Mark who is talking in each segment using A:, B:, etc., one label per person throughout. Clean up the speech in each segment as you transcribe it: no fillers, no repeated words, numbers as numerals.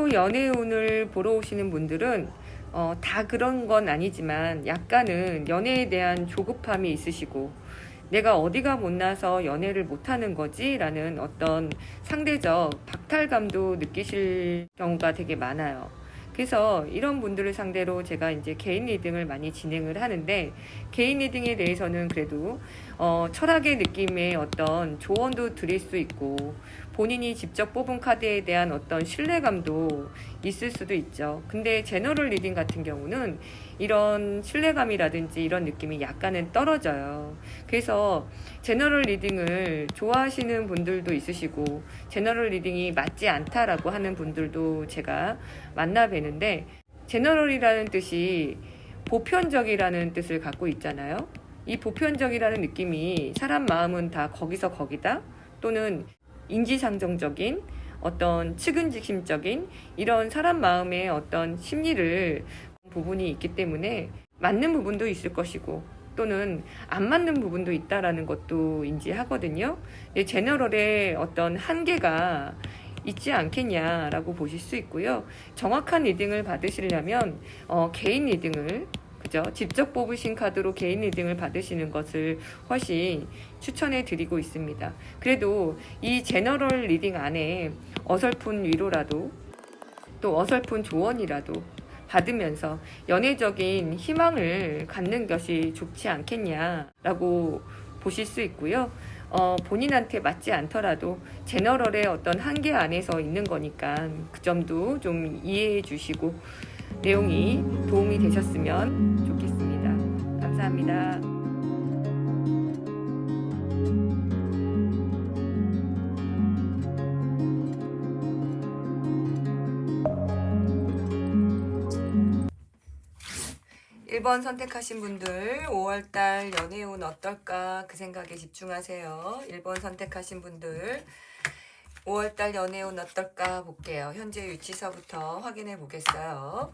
A: 또 연애운을 보러 오시는 분들은 다 그런 건 아니지만 약간은 연애에 대한 조급함이 있으시고 내가 어디가 못나서 연애를 못하는 거지? 라는 어떤 상대적 박탈감도 느끼실 경우가 되게 많아요. 그래서 이런 분들을 상대로 제가 이제 개인 리딩을 많이 진행을 하는데, 개인 리딩에 대해서는 그래도 철학의 느낌의 어떤 조언도 드릴 수 있고 본인이 직접 뽑은 카드에 대한 어떤 신뢰감도 있을 수도 있죠. 근데 제너럴 리딩 같은 경우는 이런 신뢰감이라든지 이런 느낌이 약간은 떨어져요. 그래서 제너럴 리딩을 좋아하시는 분들도 있으시고 제너럴 리딩이 맞지 않다라고 하는 분들도 제가 만나 뵈는데, 제너럴이라는 뜻이 보편적이라는 뜻을 갖고 있잖아요. 이 보편적이라는 느낌이 사람 마음은 다 거기서 거기다, 또는 인지상정적인 어떤 측은직심적인 이런 사람 마음의 어떤 심리를 부분이 있기 때문에 맞는 부분도 있을 것이고 또는 안 맞는 부분도 있다라는 것도 인지하거든요. 제너럴의 어떤 한계가 있지 않겠냐라고 보실 수 있고요. 정확한 리딩을 받으시려면 개인 리딩을, 그죠? 직접 뽑으신 카드로 개인 리딩을 받으시는 것을 훨씬 추천해 드리고 있습니다. 그래도 이 제너럴 리딩 안에 어설픈 위로라도 또 어설픈 조언이라도 받으면서 연애적인 희망을 갖는 것이 좋지 않겠냐라고 보실 수 있고요. 본인한테 맞지 않더라도 제너럴의 어떤 한계 안에서 있는 거니까 그 점도 좀 이해해 주시고 내용이 도움이 되셨으면 좋겠습니다. 감사합니다. 1번 선택하신 분들 5월달 연애운 어떨까 그 생각에 집중하세요. 1번 선택하신 분들 5월달 연애운 어떨까 볼게요. 현재 위치서부터 확인해 보겠어요.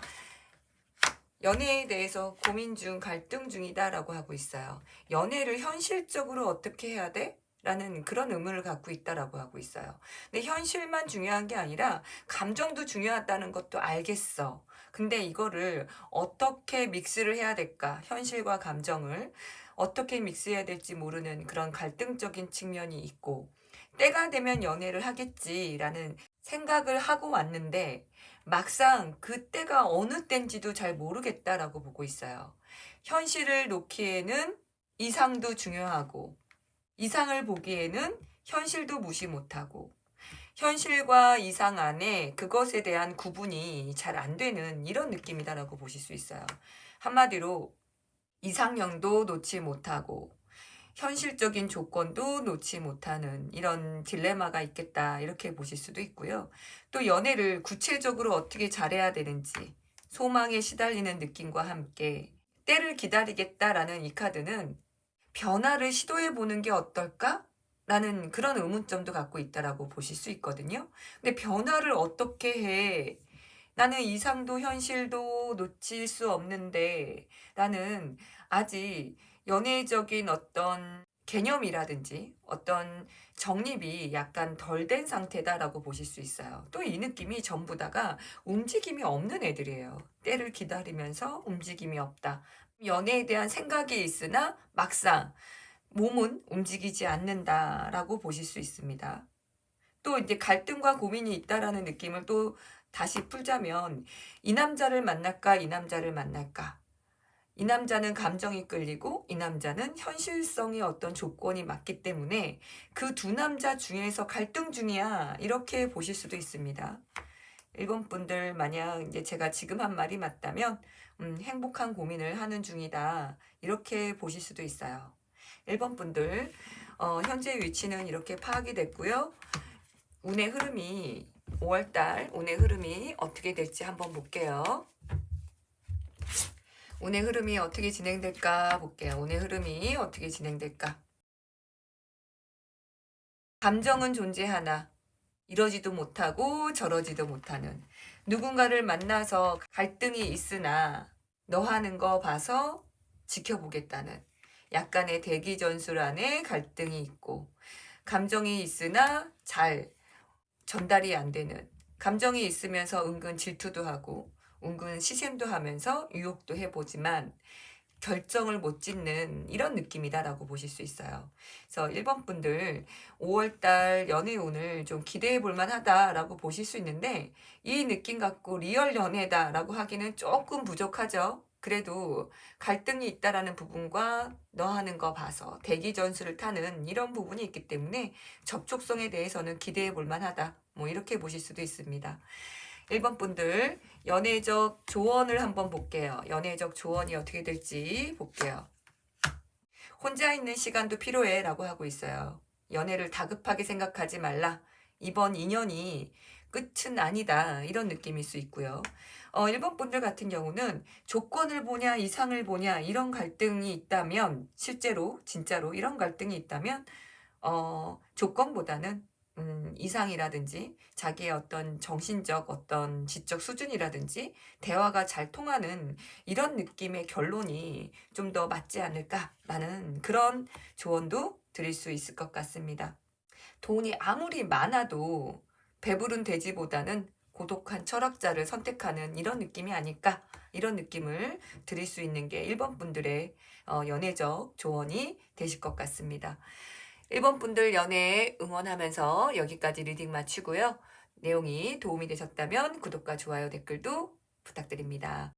A: 연애에 대해서 고민 중, 갈등 중이다 라고 하고 있어요. 연애를 현실적으로 어떻게 해야 돼? 라는 그런 의문을 갖고 있다라고 하고 있어요. 근데 현실만 중요한 게 아니라 감정도 중요하다는 것도 알겠어. 근데 이거를 어떻게 믹스를 해야 될까? 현실과 감정을 어떻게 믹스해야 될지 모르는 그런 갈등적인 측면이 있고, 때가 되면 연애를 하겠지라는 생각을 하고 왔는데 막상 그때가 어느 때인지도 잘 모르겠다라고 보고 있어요. 현실을 놓기에는 이상도 중요하고 이상을 보기에는 현실도 무시 못하고 현실과 이상 안에 그것에 대한 구분이 잘 안 되는 이런 느낌이다라고 보실 수 있어요. 한마디로 이상형도 놓지 못하고 현실적인 조건도 놓지 못하는 이런 딜레마가 있겠다 이렇게 보실 수도 있고요. 또 연애를 구체적으로 어떻게 잘해야 되는지 소망에 시달리는 느낌과 함께 때를 기다리겠다라는 이 카드는 변화를 시도해보는 게 어떨까? 라는 그런 의문점도 갖고 있다라고 보실 수 있거든요. 근데 변화를 어떻게 해? 나는 이상도 현실도 놓칠 수 없는데 라는 아직 연애적인 어떤 개념이라든지 어떤 정립이 약간 덜 된 상태다라고 보실 수 있어요. 또 이 느낌이 전부 다가 움직임이 없는 애들이에요. 때를 기다리면서 움직임이 없다. 연애에 대한 생각이 있으나 막상 몸은 움직이지 않는다라고 보실 수 있습니다. 또 이제 갈등과 고민이 있다라는 느낌을 또 다시 풀자면 이 남자를 만날까 이 남자를 만날까, 이 남자는 감정이 끌리고 이 남자는 현실성의 어떤 조건이 맞기 때문에 그 두 남자 중에서 갈등 중이야 이렇게 보실 수도 있습니다. 일본 분들 만약 이제 제가 지금 한 말이 맞다면 행복한 고민을 하는 중이다 이렇게 보실 수도 있어요. 1번 분들 현재 위치는 이렇게 파악이 됐고요. 운의 흐름이 5월달 운의 흐름이 어떻게 될지 한번 볼게요. 운의 흐름이 어떻게 진행될까 볼게요. 운의 흐름이 어떻게 진행될까. 감정은 존재하나 이러지도 못하고 저러지도 못하는, 누군가를 만나서 갈등이 있으나 너 하는 거 봐서 지켜보겠다는 약간의 대기 전술 안에 갈등이 있고, 감정이 있으나 잘 전달이 안 되는 감정이 있으면서 은근 질투도 하고 은근 시샘도 하면서 유혹도 해보지만 결정을 못 짓는 이런 느낌이다라고 보실 수 있어요. 그래서 1번 분들 5월달 연애운을 좀 기대해 볼 만하다라고 보실 수 있는데 이 느낌 갖고 리얼 연애다라고 하기는 조금 부족하죠. 그래도 갈등이 있다라는 부분과 너 하는 거 봐서 대기 전술을 타는 이런 부분이 있기 때문에 접촉성에 대해서는 기대해 볼 만하다. 뭐 이렇게 보실 수도 있습니다. 1번 분들 연애적 조언을 한번 볼게요. 연애적 조언이 어떻게 될지 볼게요. 혼자 있는 시간도 필요해 라고 하고 있어요. 연애를 다급하게 생각하지 말라. 이번 인연이 끝은 아니다. 이런 느낌일 수 있고요. 1번 분들 같은 경우는 조건을 보냐 이상을 보냐 이런 갈등이 있다면 실제로 진짜로 이런 갈등이 있다면 조건보다는 이상이라든지 자기의 어떤 정신적 어떤 지적 수준이라든지 대화가 잘 통하는 이런 느낌의 결론이 좀 더 맞지 않을까라는 그런 조언도 드릴 수 있을 것 같습니다. 돈이 아무리 많아도 배부른 돼지보다는 고독한 철학자를 선택하는 이런 느낌이 아닐까 이런 느낌을 드릴 수 있는 게 1번 분들의 연애적 조언이 되실 것 같습니다. 1번 분들 연애 응원하면서 여기까지 리딩 마치고요. 내용이 도움이 되셨다면 구독과 좋아요 댓글도 부탁드립니다.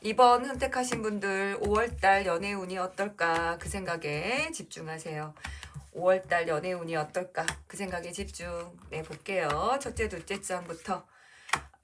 A: 2번 선택하신 분들 5월달 연애운이 어떨까 그 생각에 집중하세요. 5월달 연애운이 어떨까 그 생각에 집중 볼게요. 첫째 둘째 장부터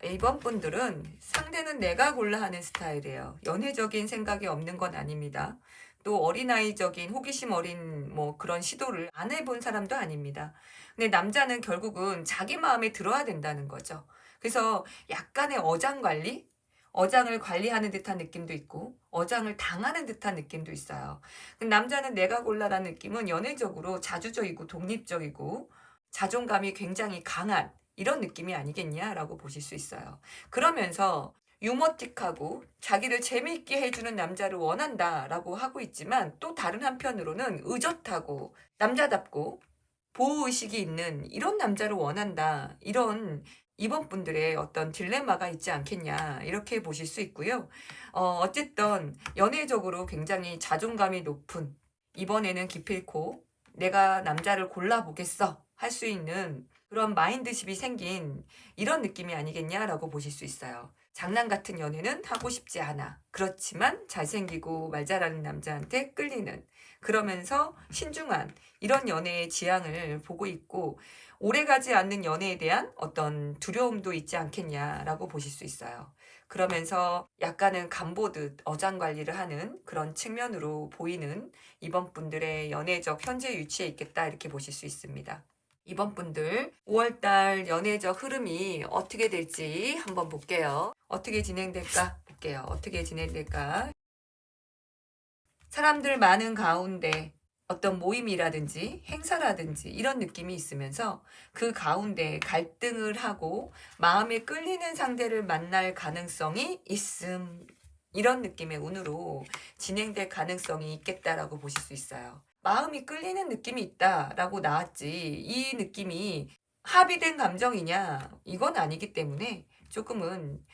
A: 2번 분들은 상대는 내가 골라 하는 스타일이에요. 연애적인 생각이 없는 건 아닙니다. 또 어린아이적인 호기심 어린 뭐 그런 시도를 안 해본 사람도 아닙니다. 근데 남자는 결국은 자기 마음에 들어야 된다는 거죠. 그래서 약간의 어장 관리? 어장을 관리하는 듯한 느낌도 있고 어장을 당하는 듯한 느낌도 있어요. 남자는 내가 골라라는 느낌은 연애적으로 자주적이고 독립적이고 자존감이 굉장히 강한 이런 느낌이 아니겠냐라고 보실 수 있어요. 그러면서 유머틱하고 자기를 재미있게 해주는 남자를 원한다라고 하고 있지만 또 다른 한편으로는 의젓하고 남자답고 보호의식이 있는 이런 남자를 원한다. 이런 2번 분들의 어떤 딜레마가 있지 않겠냐 이렇게 보실 수 있고요. 어쨌든 연애적으로 굉장히 자존감이 높은 이번에는 기필코 내가 남자를 골라보겠어 할 수 있는 그런 마인드십이 생긴 이런 느낌이 아니겠냐라고 보실 수 있어요. 장난 같은 연애는 하고 싶지 않아. 그렇지만 잘생기고 말 잘하는 남자한테 끌리는 그러면서 신중한 이런 연애의 지향을 보고 있고 오래가지 않는 연애에 대한 어떤 두려움도 있지 않겠냐라고 보실 수 있어요. 그러면서 약간은 간보듯 어장 관리를 하는 그런 측면으로 보이는 이번 분들의 연애적 현재 위치에 있겠다 이렇게 보실 수 있습니다. 이번 분들 5월달 연애적 흐름이 어떻게 될지 한번 볼게요. 어떻게 진행될까 볼게요. 어떻게 진행될까. 사람들 많은 가운데 어떤 모임이라든지 행사라든지 이런 느낌이 있으면서 그 가운데 갈등을 하고 마음에 끌리는 상대를 만날 가능성이 있음. 이런 느낌의 운으로 진행될 가능성이 있겠다라고 보실 수 있어요. 마음이 끌리는 느낌이 있다라고 나왔지 이 느낌이 합의된 감정이냐 이건 아니기 때문에 조금은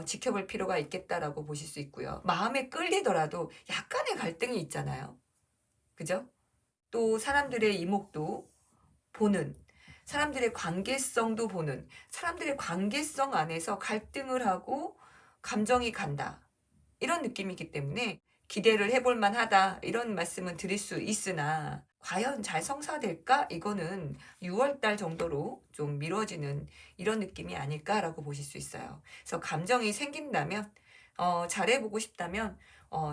A: 지켜볼 필요가 있겠다라고 보실 수 있고요. 마음에 끌리더라도 약간의 갈등이 있잖아요. 그죠? 또 사람들의 이목도 보는 사람들의 관계성도 보는 사람들의 관계성 안에서 갈등을 하고 감정이 간다. 이런 느낌이기 때문에 기대를 해볼 만하다 이런 말씀은 드릴 수 있으나 과연 잘 성사될까? 이거는 6월달 정도로 좀 미뤄지는 이런 느낌이 아닐까라고 보실 수 있어요. 그래서 감정이 생긴다면 잘해보고 싶다면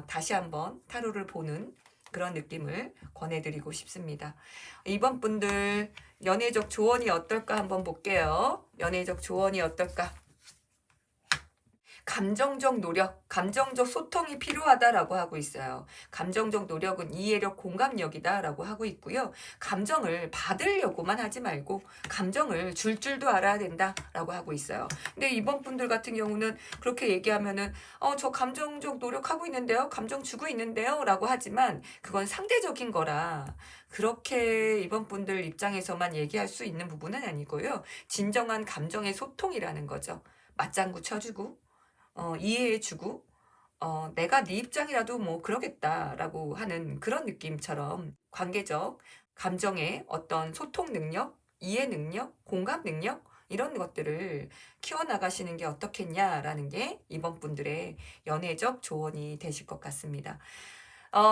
A: 다시 한번 타로를 보는 그런 느낌을 권해드리고 싶습니다. 이번 분들 연애적 조언이 어떨까 한번 볼게요. 연애적 조언이 어떨까? 감정적 노력, 감정적 소통이 필요하다라고 하고 있어요. 감정적 노력은 이해력, 공감력이다라고 하고 있고요. 감정을 받으려고만 하지 말고 감정을 줄 줄도 알아야 된다라고 하고 있어요. 근데 이번 분들 같은 경우는 그렇게 얘기하면은 저 감정적 노력하고 있는데요. 감정 주고 있는데요. 라고 하지만 그건 상대적인 거라 그렇게 이번 분들 입장에서만 얘기할 수 있는 부분은 아니고요. 진정한 감정의 소통이라는 거죠. 맞장구 쳐주고 이해해주고 내가 네 입장이라도 뭐 그러겠다라고 하는 그런 느낌처럼 관계적 감정의 어떤 소통 능력, 이해 능력, 공감 능력 이런 것들을 키워나가시는 게 어떻겠냐라는 게 이번 분들의 연애적 조언이 되실 것 같습니다.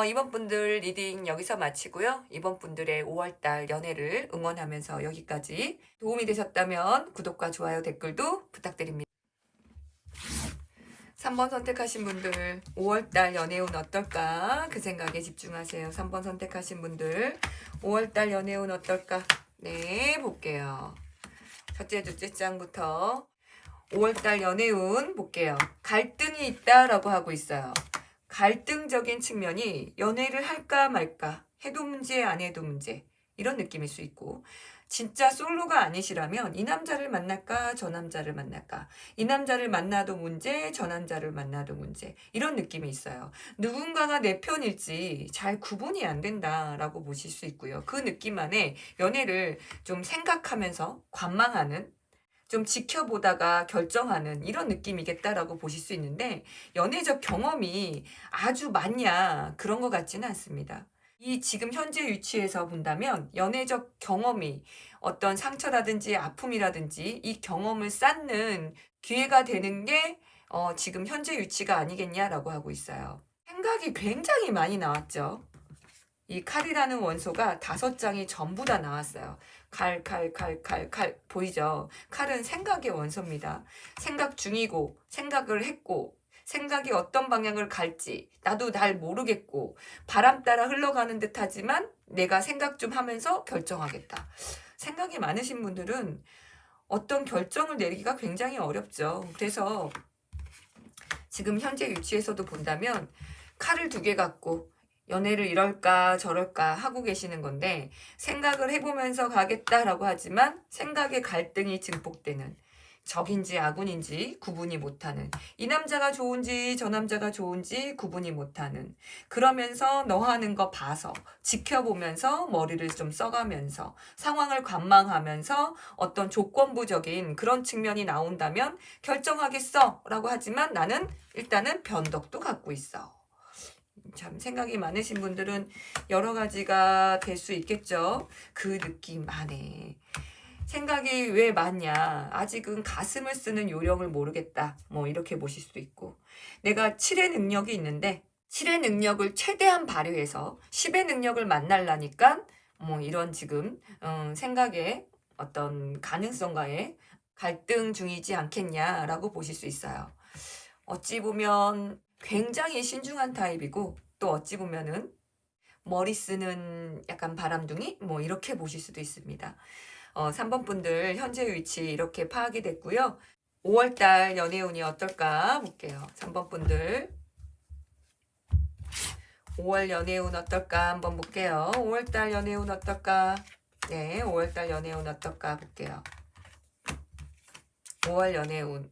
A: 이번 분들 리딩 여기서 마치고요. 이번 분들의 5월달 연애를 응원하면서 여기까지 도움이 되셨다면 구독과 좋아요 댓글도 부탁드립니다. 3번 선택하신 분들 5월달 연애운 어떨까? 그 생각에 집중하세요. 3번 선택하신 분들 5월달 연애운 어떨까? 네, 볼게요. 첫째, 둘째 장부터 5월달 연애운 볼게요. 갈등이 있다라고 하고 있어요. 갈등적인 측면이 연애를 할까 말까, 해도 문제 안 해도 문제 이런 느낌일 수 있고 진짜 솔로가 아니시라면 이 남자를 만날까 저 남자를 만날까, 이 남자를 만나도 문제 저 남자를 만나도 문제 이런 느낌이 있어요. 누군가가 내 편일지 잘 구분이 안 된다라고 보실 수 있고요. 그 느낌 안에 연애를 좀 생각하면서 관망하는, 좀 지켜보다가 결정하는 이런 느낌이겠다라고 보실 수 있는데 연애적 경험이 아주 많냐 그런 것 같지는 않습니다. 이 지금 현재 위치에서 본다면 연애적 경험이 어떤 상처라든지 아픔이라든지 이 경험을 쌓는 기회가 되는 게 지금 현재 위치가 아니겠냐라고 하고 있어요. 생각이 굉장히 많이 나왔죠. 이 칼이라는 원소가 5장이 전부 다 나왔어요. 칼 보이죠? 칼은 생각의 원소입니다. 생각 중이고 생각을 했고 생각이 어떤 방향을 갈지 나도 잘 모르겠고 바람 따라 흘러가는 듯 하지만 내가 생각 좀 하면서 결정하겠다. 생각이 많으신 분들은 어떤 결정을 내리기가 굉장히 어렵죠. 그래서 지금 현재 위치에서도 본다면 칼을 2개 갖고 연애를 이럴까 저럴까 하고 계시는 건데 생각을 해보면서 가겠다라고 하지만 생각의 갈등이 증폭되는, 적인지 아군인지 구분이 못하는, 이 남자가 좋은지 저 남자가 좋은지 구분이 못하는, 그러면서 너 하는 거 봐서 지켜보면서 머리를 좀 써가면서 상황을 관망하면서 어떤 조건부적인 그런 측면이 나온다면 결정하겠어 라고 하지만 나는 일단은 변덕도 갖고 있어. 참 생각이 많으신 분들은 여러 가지가 될 수 있겠죠. 그 느낌 안에 생각이 왜 많냐, 아직은 가슴을 쓰는 요령을 모르겠다, 뭐 이렇게 보실 수도 있고, 내가 7의 능력이 있는데 7의 능력을 최대한 발휘해서 10의 능력을 만나려니까 뭐 이런 지금 생각의 어떤 가능성과의 갈등 중이지 않겠냐라고 보실 수 있어요. 어찌 보면 굉장히 신중한 타입이고 또 어찌 보면은 머리 쓰는 약간 바람둥이 뭐 이렇게 보실 수도 있습니다. 3번 분들 현재 위치 이렇게 파악이 됐고요. 5월달 연애운이 어떨까 볼게요. 3번 분들 5월 연애운 어떨까 한번 볼게요. 5월달 연애운 어떨까? 네, 5월달 연애운 어떨까 볼게요. 5월 연애운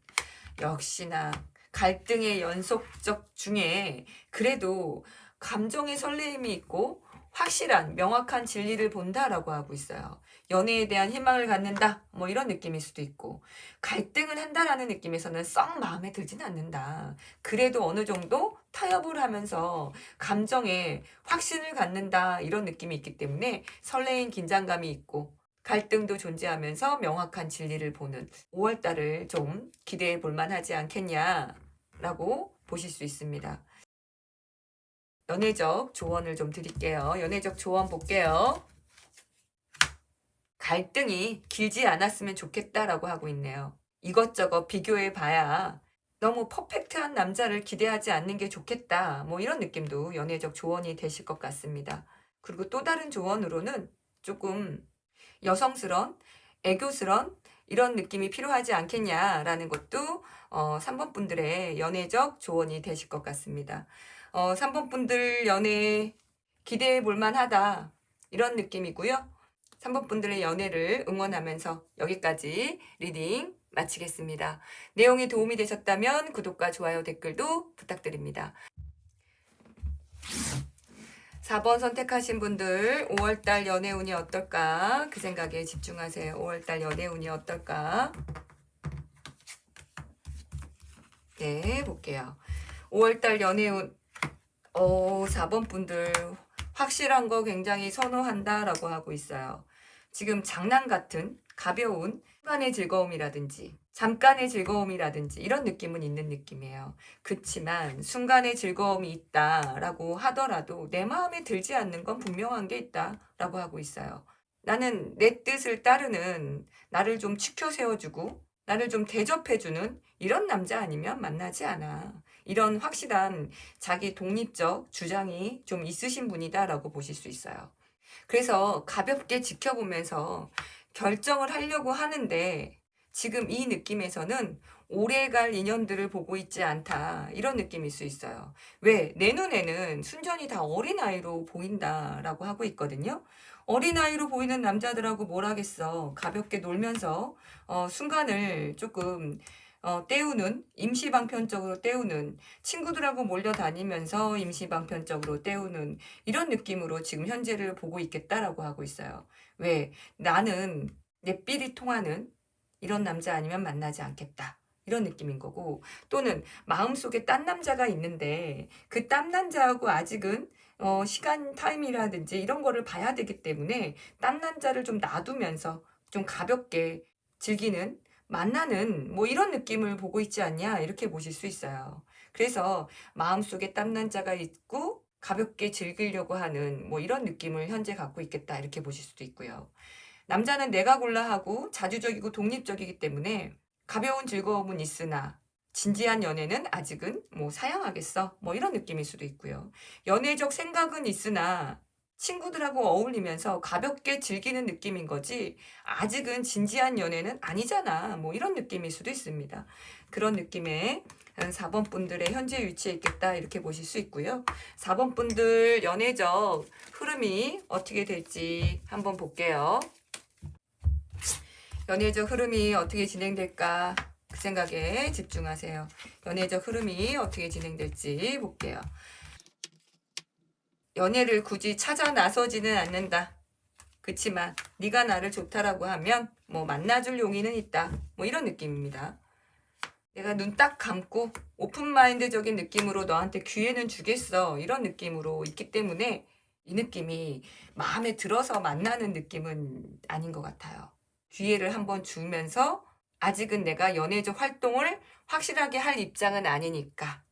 A: 역시나 갈등의 연속적 중에 그래도 감정의 설레임이 있고 확실한 명확한 진리를 본다라고 하고 있어요. 연애에 대한 희망을 갖는다 뭐 이런 느낌일 수도 있고, 갈등을 한다라는 느낌에서는 썩 마음에 들진 않는다. 그래도 어느 정도 타협을 하면서 감정에 확신을 갖는다 이런 느낌이 있기 때문에 설레임 긴장감이 있고 갈등도 존재하면서 명확한 진리를 보는 5월달을 좀 기대해 볼 만하지 않겠냐라고 보실 수 있습니다. 연애적 조언을 좀 드릴게요. 연애적 조언 볼게요. 갈등이 길지 않았으면 좋겠다라고 하고 있네요. 이것저것 비교해 봐야 너무 퍼펙트한 남자를 기대하지 않는 게 좋겠다. 뭐 이런 느낌도 연애적 조언이 되실 것 같습니다. 그리고 또 다른 조언으로는 조금 여성스런, 애교스런 이런 느낌이 필요하지 않겠냐라는 것도 3번 분들의 연애적 조언이 되실 것 같습니다. 3번 분들 연애 기대해 볼 만하다 이런 느낌이고요. 3번 분들의 연애를 응원하면서 여기까지 리딩 마치겠습니다. 내용이 도움이 되셨다면 구독과 좋아요, 댓글도 부탁드립니다. 4번 선택하신 분들 5월달 연애운이 어떨까? 그 생각에 집중하세요. 5월달 연애운이 어떨까? 네, 볼게요. 5월달 연애운 4번 분들 확실한 거 굉장히 선호한다라고 하고 있어요. 지금 장난 같은 가벼운 순간의 즐거움이라든지 잠깐의 즐거움이라든지 이런 느낌은 있는 느낌이에요. 그치만 순간의 즐거움이 있다라고 하더라도 내 마음에 들지 않는 건 분명한 게 있다라고 하고 있어요. 나는 내 뜻을 따르는, 나를 좀 치켜 세워주고 나를 좀 대접해주는 이런 남자 아니면 만나지 않아. 이런 확실한 자기 독립적 주장이 좀 있으신 분이다라고 보실 수 있어요. 그래서 가볍게 지켜보면서 결정을 하려고 하는데 지금 이 느낌에서는 오래갈 인연들을 보고 있지 않다 이런 느낌일 수 있어요. 왜? 내 눈에는 순전히 다 어린아이로 보인다라고 하고 있거든요. 어린아이로 보이는 남자들하고 뭘 하겠어. 가볍게 놀면서 순간을 조금 때우는, 임시방편적으로 때우는, 친구들하고 몰려다니면서 임시방편적으로 때우는 이런 느낌으로 지금 현재를 보고 있겠다라고 하고 있어요. 왜? 나는 내 삘이 통하는 이런 남자 아니면 만나지 않겠다. 이런 느낌인 거고, 또는 마음속에 딴 남자가 있는데 그 딴 남자하고 아직은 시간 타임이라든지 이런 거를 봐야 되기 때문에 딴 남자를 좀 놔두면서 좀 가볍게 즐기는, 만나는 뭐 이런 느낌을 보고 있지 않냐 이렇게 보실 수 있어요. 그래서 마음속에 딴 남자가 있고 가볍게 즐기려고 하는 뭐 이런 느낌을 현재 갖고 있겠다 이렇게 보실 수도 있고요. 남자는 내가 골라 하고 자주적이고 독립적이기 때문에 가벼운 즐거움은 있으나 진지한 연애는 아직은 뭐 사양하겠어 뭐 이런 느낌일 수도 있고요. 연애적 생각은 있으나 친구들하고 어울리면서 가볍게 즐기는 느낌인 거지 아직은 진지한 연애는 아니잖아 뭐 이런 느낌일 수도 있습니다. 그런 느낌의 4번 분들의 현재 위치에 있겠다 이렇게 보실 수 있고요. 4번 분들 연애적 흐름이 어떻게 될지 한번 볼게요. 연애적 흐름이 어떻게 진행될까 그 생각에 집중하세요. 연애적 흐름이 어떻게 진행될지 볼게요. 연애를 굳이 찾아 나서지는 않는다. 그치만 네가 나를 좋다라고 하면 뭐 만나줄 용의는 있다. 뭐 이런 느낌입니다. 내가 눈 딱 감고 오픈마인드적인 느낌으로 너한테 기회는 주겠어. 이런 느낌으로 있기 때문에 이 느낌이 마음에 들어서 만나는 느낌은 아닌 것 같아요. 기회를 한번 주면서 아직은 내가 연애적 활동을 확실하게 할 입장은 아니니까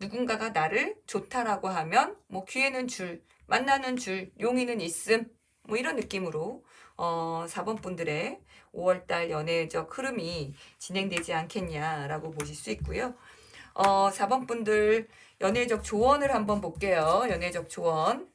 A: 누군가가 나를 좋다라고 하면 뭐 기회는 줄, 만나는 줄, 용의는 있음 뭐 이런 느낌으로 4번 분들의 5월달 연애적 흐름이 진행되지 않겠냐라고 보실 수 있고요. 4번 분들 연애적 조언을 한번 볼게요. 연애적 조언.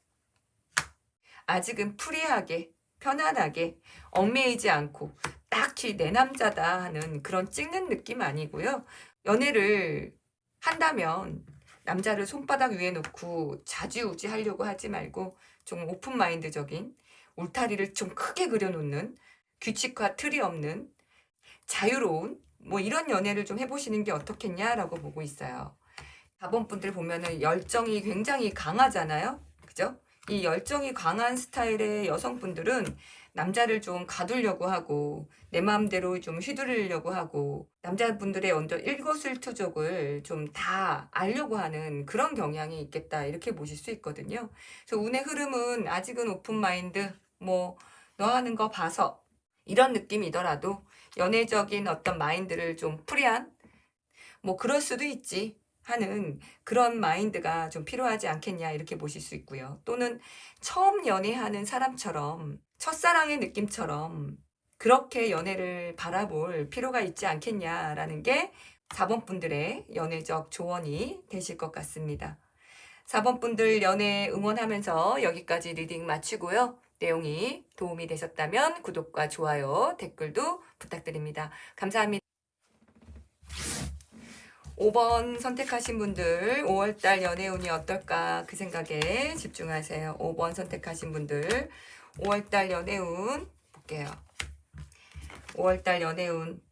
A: 아직은 프리하게 편안하게 얽매이지 않고 딱히 내 남자다 하는 그런 찍는 느낌 아니고요. 연애를 한다면 남자를 손바닥 위에 놓고 좌지우지 하려고 하지 말고 좀 오픈마인드적인 울타리를 좀 크게 그려놓는 규칙과 틀이 없는 자유로운 뭐 이런 연애를 좀 해보시는 게 어떻겠냐라고 보고 있어요. 4번 분들 보면은 열정이 굉장히 강하잖아요. 그죠? 이 열정이 강한 스타일의 여성분들은 남자를 좀 가두려고 하고 내 마음대로 좀 휘두르려고 하고 남자분들의 완전 일거수일투족을 좀 다 알려고 하는 그런 경향이 있겠다 이렇게 보실 수 있거든요. 그래서 운의 흐름은 아직은 오픈마인드 뭐 너 하는 거 봐서 이런 느낌이더라도 연애적인 어떤 마인드를 좀 프리한 뭐 그럴 수도 있지 하는 그런 마인드가 좀 필요하지 않겠냐 이렇게 보실 수 있고요. 또는 처음 연애하는 사람처럼 첫사랑의 느낌처럼 그렇게 연애를 바라볼 필요가 있지 않겠냐라는 게 4번 분들의 연애적 조언이 되실 것 같습니다. 4번 분들 연애 응원하면서 여기까지 리딩 마치고요. 내용이 도움이 되셨다면 구독과 좋아요, 댓글도 부탁드립니다. 감사합니다. 5번 선택하신 분들 5월달 연애운이 어떨까 그 생각에 집중하세요. 5번 선택하신 분들 5월달 연애운 볼게요. 5월달 연애운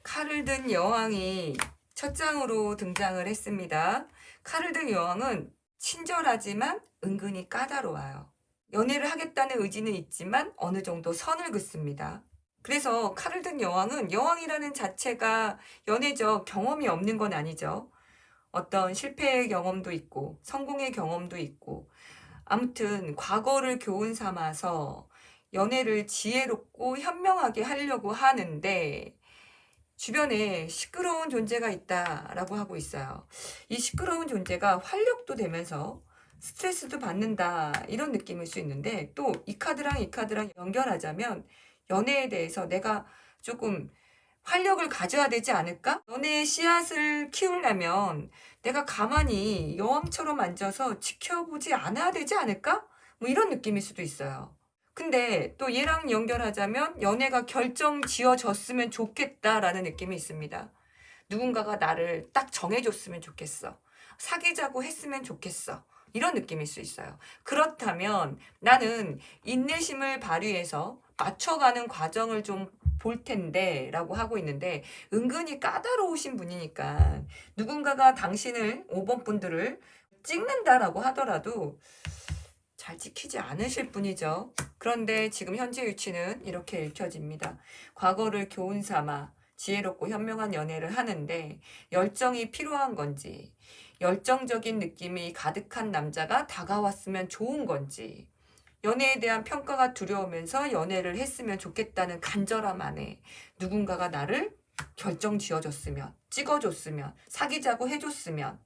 A: 칼을 든 여왕이 첫 장으로 등장을 했습니다. 칼을 든 여왕은 친절하지만 은근히 까다로워요. 연애를 하겠다는 의지는 있지만 어느 정도 선을 긋습니다. 그래서 칼을 든 여왕은 여왕이라는 자체가 연애적 경험이 없는 건 아니죠. 어떤 실패의 경험도 있고 성공의 경험도 있고 아무튼 과거를 교훈 삼아서 연애를 지혜롭고 현명하게 하려고 하는데 주변에 시끄러운 존재가 있다라고 하고 있어요. 이 시끄러운 존재가 활력도 되면서 스트레스도 받는다 이런 느낌일 수 있는데 또 이 카드랑 이 카드랑 연결하자면 연애에 대해서 내가 조금 활력을 가져야 되지 않을까? 연애의 씨앗을 키우려면 내가 가만히 여왕처럼 앉아서 지켜보지 않아야 되지 않을까? 뭐 이런 느낌일 수도 있어요. 근데 또 얘랑 연결하자면 연애가 결정 지어졌으면 좋겠다라는 느낌이 있습니다. 누군가가 나를 딱 정해줬으면 좋겠어. 사귀자고 했으면 좋겠어. 이런 느낌일 수 있어요. 그렇다면 나는 인내심을 발휘해서 맞춰가는 과정을 좀 볼 텐데 라고 하고 있는데 은근히 까다로우신 분이니까 누군가가 당신을 5번 분들을 찍는다라고 하더라도 잘 지키지 않으실 분이죠. 그런데 지금 현재 위치는 이렇게 읽혀집니다. 과거를 교훈 삼아 지혜롭고 현명한 연애를 하는데 열정이 필요한 건지 열정적인 느낌이 가득한 남자가 다가왔으면 좋은 건지 연애에 대한 평가가 두려우면서 연애를 했으면 좋겠다는 간절함 안에 누군가가 나를 결정 지어줬으면 찍어줬으면 사귀자고 해줬으면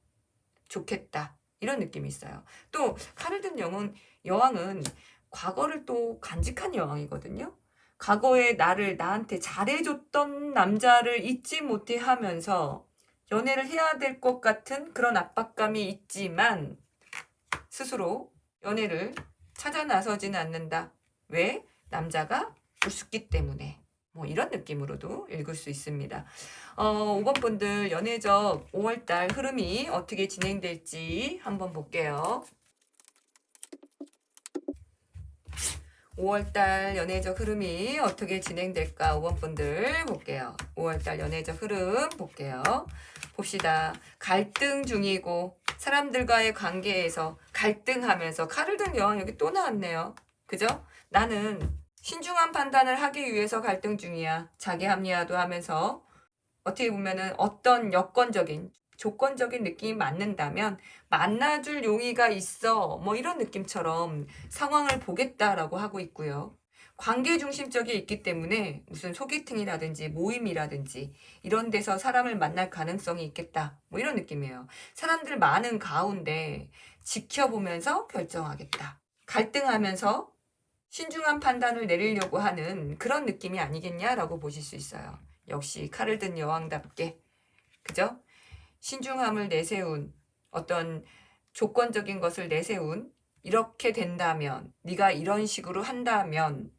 A: 좋겠다 이런 느낌이 있어요. 또 칼을 든 여왕은 과거를 또 간직한 여왕이거든요. 과거에 나한테 잘해줬던 남자를 잊지 못해 하면서 연애를 해야 될 것 같은 그런 압박감이 있지만 스스로 연애를 찾아 나서지는 않는다. 왜? 남자가 우습기 때문에. 뭐 이런 느낌으로도 읽을 수 있습니다. 5번 분들 연애적 5월달 흐름이 어떻게 진행될지 한번 볼게요. 5월달 연애적 흐름이 어떻게 진행될까 5번 분들 볼게요. 5월달 연애적 흐름 볼게요. 봅시다. 갈등 중이고 사람들과의 관계에서 갈등하면서 칼을 든 여왕 여기 또 나왔네요. 그죠? 나는 신중한 판단을 하기 위해서 갈등 중이야. 자기 합리화도 하면서 어떻게 보면은 어떤 여건적인 조건적인 느낌이 맞는다면 만나줄 용의가 있어 뭐 이런 느낌처럼 상황을 보겠다라고 하고 있고요. 관계 중심적이 있기 때문에 무슨 소개팅이라든지 모임이라든지 이런 데서 사람을 만날 가능성이 있겠다 뭐 이런 느낌이에요. 사람들 많은 가운데 지켜보면서 결정하겠다. 갈등하면서 신중한 판단을 내리려고 하는 그런 느낌이 아니겠냐라고 보실 수 있어요. 역시 칼을 든 여왕답게 그죠? 신중함을 내세운 어떤 조건적인 것을 내세운 이렇게 된다면 네가 이런 식으로 한다면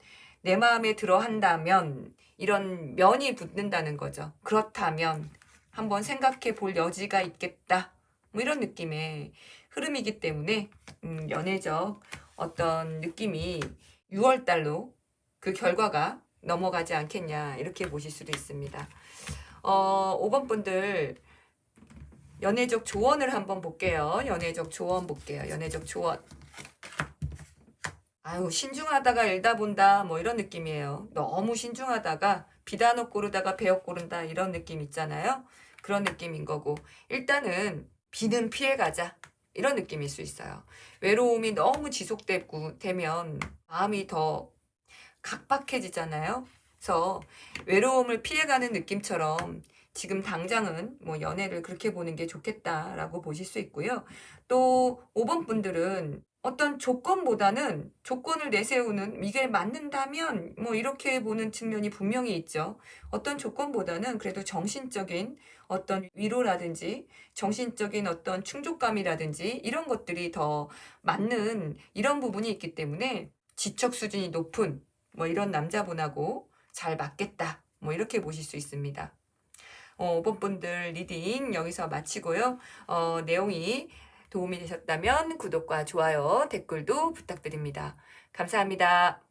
A: 내 마음에 들어 한다면 이런 면이 붙는다는 거죠. 그렇다면 한번 생각해 볼 여지가 있겠다. 뭐 이런 느낌의 흐름이기 때문에 연애적 어떤 느낌이 6월달로 그 결과가 넘어가지 않겠냐 이렇게 보실 수도 있습니다. 5번 분들 연애적 조언을 한번 볼게요. 연애적 조언 볼게요. 연애적 조언. 아유 신중하다가 읽다 본다 뭐 이런 느낌이에요. 너무 신중하다가 비단옷 고르다가 배옷 고른다 이런 느낌 있잖아요. 그런 느낌인 거고 일단은 비는 피해가자 이런 느낌일 수 있어요. 외로움이 너무 지속되면 마음이 더 각박해지잖아요. 그래서 외로움을 피해가는 느낌처럼 지금 당장은 뭐 연애를 그렇게 보는 게 좋겠다라고 보실 수 있고요. 또 5번 분들은 어떤 조건보다는 조건을 내세우는 이게 맞는다면 뭐 이렇게 보는 측면이 분명히 있죠. 어떤 조건보다는 그래도 정신적인 어떤 위로라든지 정신적인 어떤 충족감이라든지 이런 것들이 더 맞는 이런 부분이 있기 때문에 지적 수준이 높은 뭐 이런 남자분하고 잘 맞겠다. 뭐 이렇게 보실 수 있습니다. 5번 분들 리딩 여기서 마치고요. 내용이 도움이 되셨다면 구독과 좋아요, 댓글도 부탁드립니다. 감사합니다.